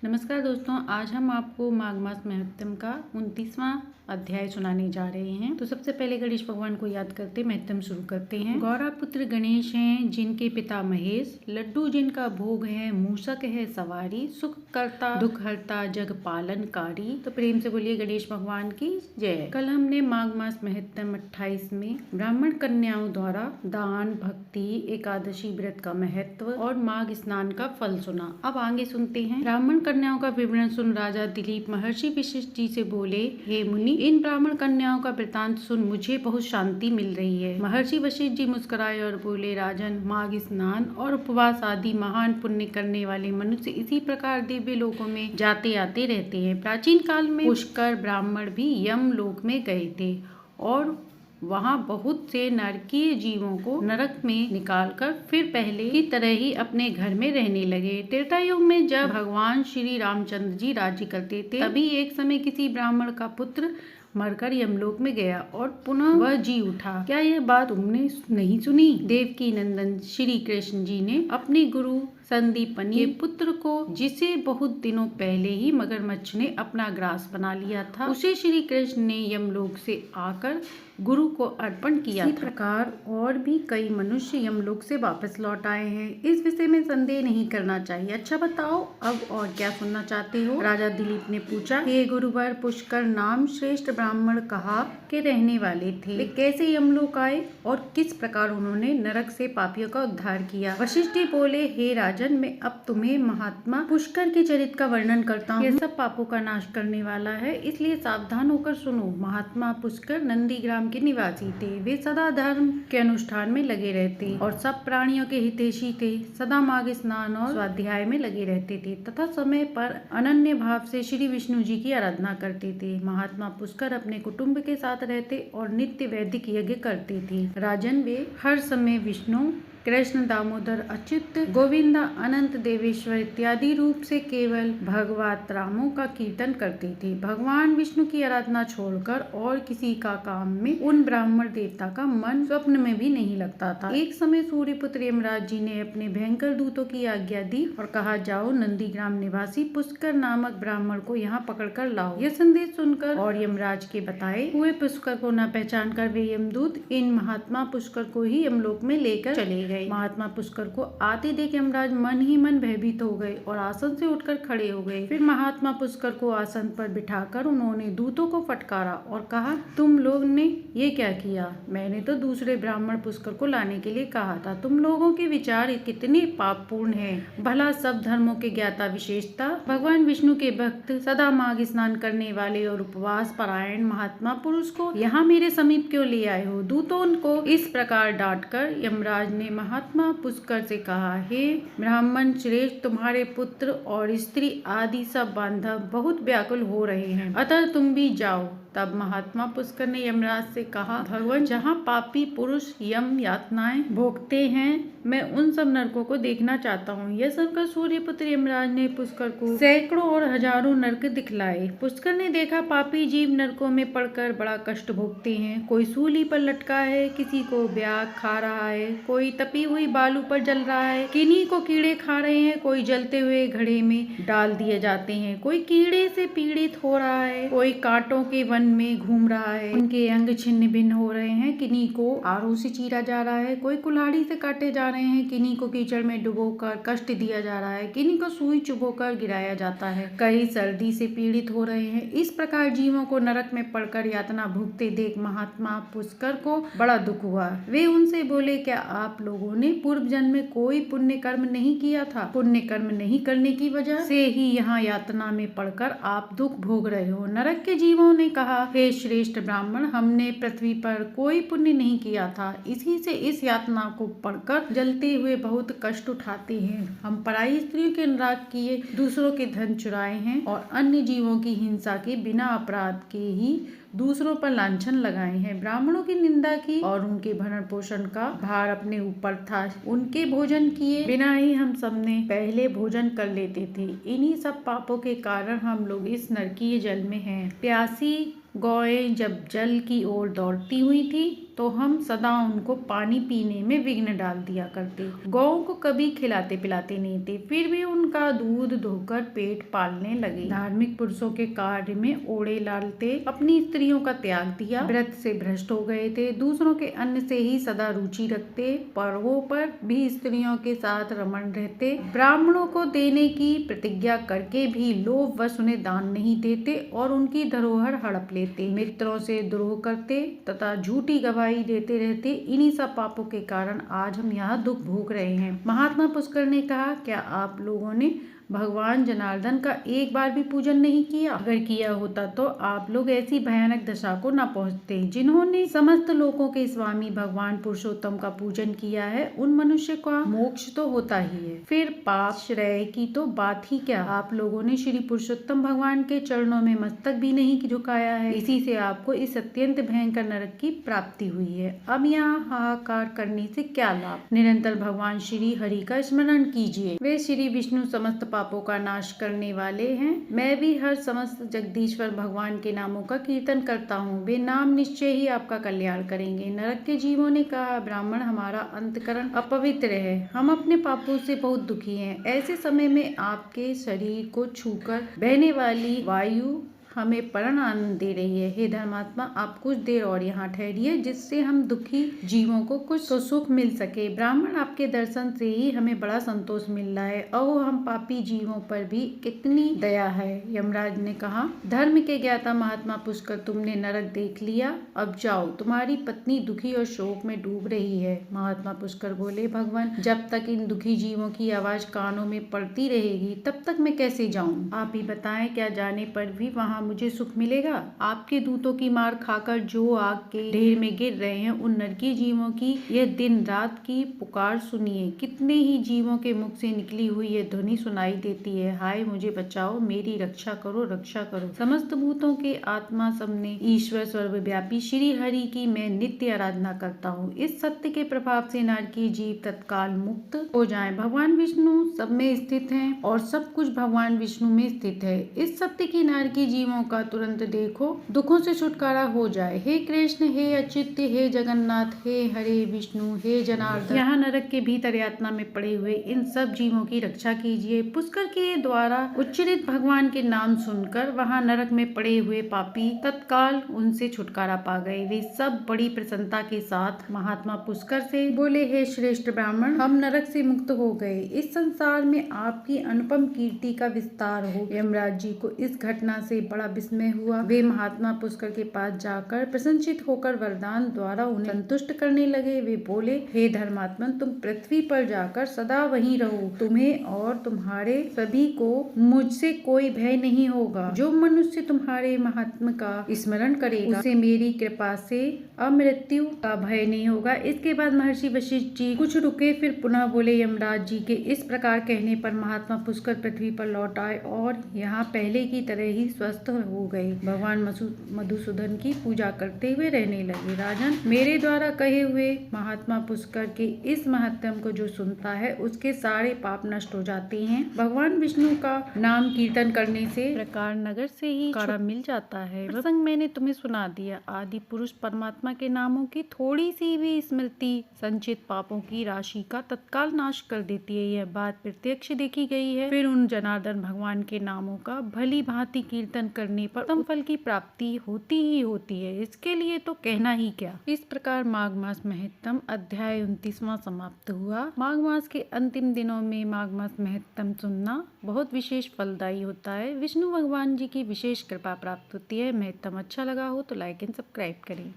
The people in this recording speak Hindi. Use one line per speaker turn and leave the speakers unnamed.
नमस्कार दोस्तों, आज हम आपको माघ मास महत्तम का 29वां अध्याय सुनाने जा रहे हैं। तो सबसे पहले गणेश भगवान को याद करते महत्तम शुरू करते हैं। गौरा पुत्र गणेश हैं, जिनके पिता महेश, लड्डू जिनका भोग है, मूषक है सवारी, सुख करता दुख हरता जग पालनकारी। तो प्रेम से बोलिए गणेश भगवान की जय। कल हमने माघ मास महत्तम 28 में ब्राह्मण कन्याओं द्वारा दान, भक्ति, एकादशी व्रत का महत्व और माघ स्नान का फल सुना। अब आगे सुनते हैं। ब्राह्मण कन्याओं का विवरण सुन राजा दिलीप महर्षि वशिष्ठ जी से बोले, हे मुनि, इन ब्राह्मण कन्याओं का वृतांत सुन मुझे बहुत शांति मिल रही है। महर्षि वशिष्ठ जी मुस्कुराए और बोले, राजन, माघ स्नान और उपवास आदि महान पुण्य करने वाले मनुष्य इसी प्रकार दिव्य लोकों में जाते आते रहते हैं। प्राचीन काल में पुष्कर ब्राह्मण भी यम लोक में गए थे और वहाँ बहुत से नरकीय जीवों को नरक में निकालकर फिर पहले की तरह ही अपने घर में रहने लगे। त्रेता युग में जब भगवान श्री रामचंद्र जी राज्य करते थे, तभी एक समय किसी ब्राह्मण का पुत्र मरकर यमलोक में गया और पुनः वह जी उठा। क्या यह बात तुमने नहीं सुनी? देवकी नंदन श्री कृष्ण जी ने अपने गुरु संदीपनी के पुत्र को, जिसे बहुत दिनों पहले ही मगरमच्छ ने अपना ग्रास बना लिया था, उसे श्री कृष्ण ने यमलोक से आकर गुरु को अर्पण किया। इसी प्रकार और भी कई मनुष्य यमलोक से वापस लौट आए हैं। इस विषय में संदेह नहीं करना चाहिए। अच्छा बताओ, अब और क्या सुनना चाहते हो? राजा दिलीप ने पूछा। हे गुरुवर, पुष्कर नाम श्रेष्ठ ब्राह्मण कहा के रहने वाले थे। वे कैसे यमलोक आए और किस प्रकार उन्होंने नरक से पापियों का उद्धार किया? वशिष्ठ जी बोले, हे राजन, मैं अब तुम्हें महात्मा पुष्कर के चरित्र का वर्णन करता हूँ। यह सब पापों का नाश करने वाला है, इसलिए सावधान होकर सुनो। महात्मा पुष्कर नंदीग्राम के निवासी थे। वे सदा धर्म के अनुष्ठान में लगे रहते और सब प्राणियों के हितैषी थे। सदा माघ स्नान और स्वाध्याय में लगे रहते थे तथा समय पर अनन्य भाव से श्री विष्णु जी की आराधना करते थे। महात्मा पुष्कर अपने कुटुंब के साथ रहते और नित्य वैदिक यज्ञ करते थे। राजन, वे हर समय विष्णु, कृष्ण, दामोदर, अच्युत, गोविंदा, अनंत, देवेश्वर इत्यादि रूप से केवल भगवत रामों का कीर्तन करते थे। भगवान विष्णु की आराधना छोड़कर और किसी का काम में उन ब्राह्मण देवता का मन स्वप्न में भी नहीं लगता था। एक समय सूर्यपुत्र यमराज जी ने अपने भयंकर दूतों की आज्ञा दी और कहा, जाओ नंदीग्राम निवासी पुष्कर नामक ब्राह्मण को यहाँ पकड़ कर लाओ। यह संदेश सुनकर और यमराज के बताए हुए पुष्कर को न पहचान कर वे यमदूत इन महात्मा पुष्कर को ही यमलोक में लेकर चले गए। महात्मा पुष्कर को आते देख यमराज मन ही मन भयभीत हो गए और आसन से उठकर खड़े हो गए। फिर महात्मा पुष्कर को आसन पर बिठाकर उन्होंने दूतों को फटकारा और कहा, तुम लोग ने ये क्या किया? मैंने तो दूसरे ब्राह्मण पुष्कर को लाने के लिए कहा था। तुम लोगों के विचार कितने पापपूर्ण हैं। भला सब धर्मों के ज्ञाता विशेषता भगवान विष्णु के भक्त, सदा माघ स्नान करने वाले और उपवास परायण महात्मा पुरुष को यहाँ मेरे समीप क्यों ले आए हो? दूतों को इस प्रकार डांटकर यमराज ने महात्मा पुष्कर से कहा, हे ब्राह्मण श्रेष्ठ, तुम्हारे पुत्र और स्त्री आदि सब बांधव बहुत व्याकुल हो रहे हैं, अतः तुम भी जाओ। तब महात्मा पुष्कर ने यमराज से कहा, भगवान, जहाँ पापी पुरुष यम यातनाएं भोगते हैं, मैं उन सब नरकों को देखना चाहता हूँ। यह सुनकर सूर्यपुत्र यमराज ने पुष्कर को सैकड़ों और हजारों नरक दिखलाए। पुष्कर ने देखा पापी जीव नरकों में पड़कर बड़ा कष्ट भोगते हैं। कोई सूली पर लटका है, किसी को ब्याग खा रहा है, कोई तपी हुई बालू पर जल रहा है, किन्हीं को कीड़े खा रहे हैं, कोई जलते हुए घड़े में डाल दिए जाते हैं, कोई कीड़े से पीड़ित हो रहा है, कोई कांटों के वन में घूम रहा है, उनके अंग छिन्न भिन्न हो रहे हैं, किन्हीं को आरों से चीरा जा रहा है, कोई कुल्हाड़ी से काटे जा रहे हैं, किन्हीं को कीचड़ में डुबोकर कष्ट दिया जा रहा है, किन्हीं को सुई चुभोकर गिराया जाता है, कई सर्दी से पीड़ित हो रहे हैं। इस प्रकार जीवों को नरक में पड़कर यातना भुगते देख महात्मा पुष्कर को बड़ा दुख हुआ। वे उनसे बोले, क्या आप लोगों ने पूर्व जन्म में कोई पुण्य कर्म नहीं किया था? पुण्य कर्म नहीं करने की वजह से ही यहाँ यातना में पड़कर आप दुख भोग रहे हो। नरक के जीवों ने कहा, हे श्रेष्ठ ब्राह्मण, हमने पृथ्वी पर कोई पुण्य नहीं किया था, इसी से इस यातना को पढ़कर जलते हुए बहुत कष्ट उठाते हैं। हम पराई स्त्रियों के अनुराग किए, दूसरों के धन चुराए हैं और अन्य जीवों की हिंसा के बिना अपराध के ही दूसरों पर लांछन लगाए हैं। ब्राह्मणों की निंदा की और उनके भरण पोषण का भार अपने ऊपर था। उनके भोजन किए बिना ही हम सबने पहले भोजन कर लेते थे। इन्हीं सब पापों के कारण हम लोग इस नरकीय जल में हैं। प्यासी गौएं जब जल की ओर दौड़ती हुई थी, तो हम सदा उनको पानी पीने में विघ्न डाल दिया करते। गौओं को कभी खिलाते पिलाते नहीं थे, फिर भी उनका दूध धोकर पेट पालने लगे। धार्मिक पुरुषों के कार्य में ओढ़े डालते, अपनी स्त्रियों का त्याग दिया, व्रत से भ्रष्ट हो गए थे, दूसरों के अन्न से ही सदा रुचि रखते, पर्वों पर भी स्त्रियों के साथ रमण रहते, ब्राह्मणों को देने की प्रतिज्ञा करके भी लोभवश उन्हें दान नहीं देते और उनकी धरोहर हड़प लेते, मित्रों से द्रोह करते तथा झूठी गवाही देते रहते। इन्हीं सब पापों के कारण आज हम यहाँ दुख भोग रहे हैं। महात्मा पुष्कर ने कहा, क्या आप लोगों ने भगवान जनार्दन का एक बार भी पूजन नहीं किया? अगर किया होता तो आप लोग ऐसी भयानक दशा को न पहुंचते। जिन्होंने समस्त लोकों के स्वामी भगवान पुरुषोत्तम का पूजन किया है, उन मनुष्य का मोक्ष तो होता ही है, फिर पाप श्रेय की तो बात ही क्या। आप लोगों ने श्री पुरुषोत्तम भगवान के चरणों में मस्तक भी नहीं झुकाया है, इसी से आपको इस अत्यंत भयंकर नरक की प्राप्ति हुई है। अब यहाँ हाहाकार करने से क्या लाभ? निरंतर भगवान श्री हरि का स्मरण कीजिए, वे श्री विष्णु समस्त पापों का नाश करने वाले हैं। मैं भी हर समस्त जगदीश्वर भगवान के नामों का कीर्तन करता हूँ, वे नाम निश्चय ही आपका कल्याण करेंगे। नरक के जीवों ने कहा, ब्राह्मण हमारा अंतकरण अपवित्र है, हम अपने पापों से बहुत दुखी हैं। ऐसे समय में आपके शरीर को छूकर बहने वाली वायु हमें परम आनंद दे रही है। हे धर्मात्मा, आप कुछ देर और यहाँ ठहरिए, जिससे हम दुखी जीवों को कुछ तो सुख मिल सके। ब्राह्मण, आपके दर्शन से ही हमें बड़ा संतोष मिल रहा है। अहो, हम पापी जीवों पर भी कितनी दया है। यमराज ने कहा, धर्म के ज्ञाता महात्मा पुष्कर, तुमने नरक देख लिया, अब जाओ, तुम्हारी पत्नी दुखी और शोक में डूब रही है। महात्मा पुष्कर बोले, भगवान, जब तक इन दुखी जीवों की आवाज कानों में पड़ती रहेगी, तब तक मैं कैसे जाऊं? आप ही बताएं, क्या जाने पर भी वहाँ मुझे सुख मिलेगा? आपके दूतों की मार खाकर जो आग के ढेर में गिर रहे हैं, उन नरकी जीवों की यह दिन रात की पुकार सुनिए। कितने ही जीवों के मुख से निकली हुई यह ध्वनि सुनाई देती है, हाय मुझे बचाओ, मेरी रक्षा करो, रक्षा करो। समस्त भूतों के आत्मा सबने ईश्वर सर्वव्यापी श्री हरि की मैं नित्य आराधना करता हूँ। इस सत्य के प्रभाव से नरकी जीव तत्काल मुक्त हो जाएं। भगवान विष्णु सब में स्थित हैं और सब कुछ भगवान विष्णु में स्थित है। इस सत्य की नरकी जीवों का तुरंत देखो, दुखों से छुटकारा हो जाए। हे कृष्ण, हे अच्युत, हे जगन्नाथ, हे हरे विष्णु, हे जनार्दन, यहाँ नरक के भीतर यातना में पड़े हुए इन सब जीवों की रक्षा कीजिए। पुष्कर के द्वारा उच्चरित भगवान के नाम सुनकर वहाँ नरक में पड़े हुए पापी तत्काल उनसे छुटकारा पा गए। वे सब बड़ी प्रसन्नता के साथ महात्मा पुष्कर से बोले, हे श्रेष्ठ ब्राह्मण, हम नरक से मुक्त हो गए। इस संसार में आपकी अनुपम कीर्ति का विस्तार हो। यमराज जी को इस घटना से बड़ा विस्मय हुआ। वे महात्मा पुष्कर के पास जाकर प्रसन्नचित होकर वरदान द्वारा उन्हें संतुष्ट करने लगे। वे बोले, हे धर्मात्मन, तुम पृथ्वी पर जाकर सदा वहीं रहो, तुम्हें और तुम्हारे सभी को मुझसे कोई भय नहीं होगा। जो मनुष्य तुम्हारे महात्मा का स्मरण करेगा, उसे मेरी कृपा से अमृत्यु का भय नहीं होगा। इसके बाद महर्षि वशिष्ठ जी कुछ रुके, फिर पुनः बोले, यमराज जी के इस प्रकार कहने पर महात्मा पुष्कर पृथ्वी पर लौट आए और यहाँ पहले की तरह ही स्वस्थ हो गए। भगवान मधुसूदन की पूजा करते हुए रहने लगे। राजन, मेरे द्वारा कहे हुए महात्मा पुष्कर के इस महत्व को जो सुनता है, उसके सारे पाप नष्ट हो जाते हैं। भगवान विष्णु का नाम कीर्तन करने से प्रकार नगर से ही छुटकारा मिल जाता है। प्रसंग मैंने तुम्हें सुना दिया। आदि पुरुष परमात्मा के नामों की थोड़ी सी भी स्मृति संचित पापों की राशि का तत्काल नाश कर देती है। यह बात प्रत्यक्ष देखी गई है। फिर उन जनार्दन भगवान के नामों का भली भांति कीर्तन करने पर उत्तम फल की प्राप्ति होती ही होती है। इसके लिए तो कहना ही क्या। इस प्रकार माघ मास महत्तम अध्याय 29वां समाप्त हुआ। माघ मास के अंतिम दिनों में माघ मास महत्तम सुनना बहुत विशेष फलदायी होता है। विष्णु भगवान जी की विशेष कृपा प्राप्त होती है। महत्तम अच्छा लगा हो तो लाइक एंड सब्सक्राइब करें।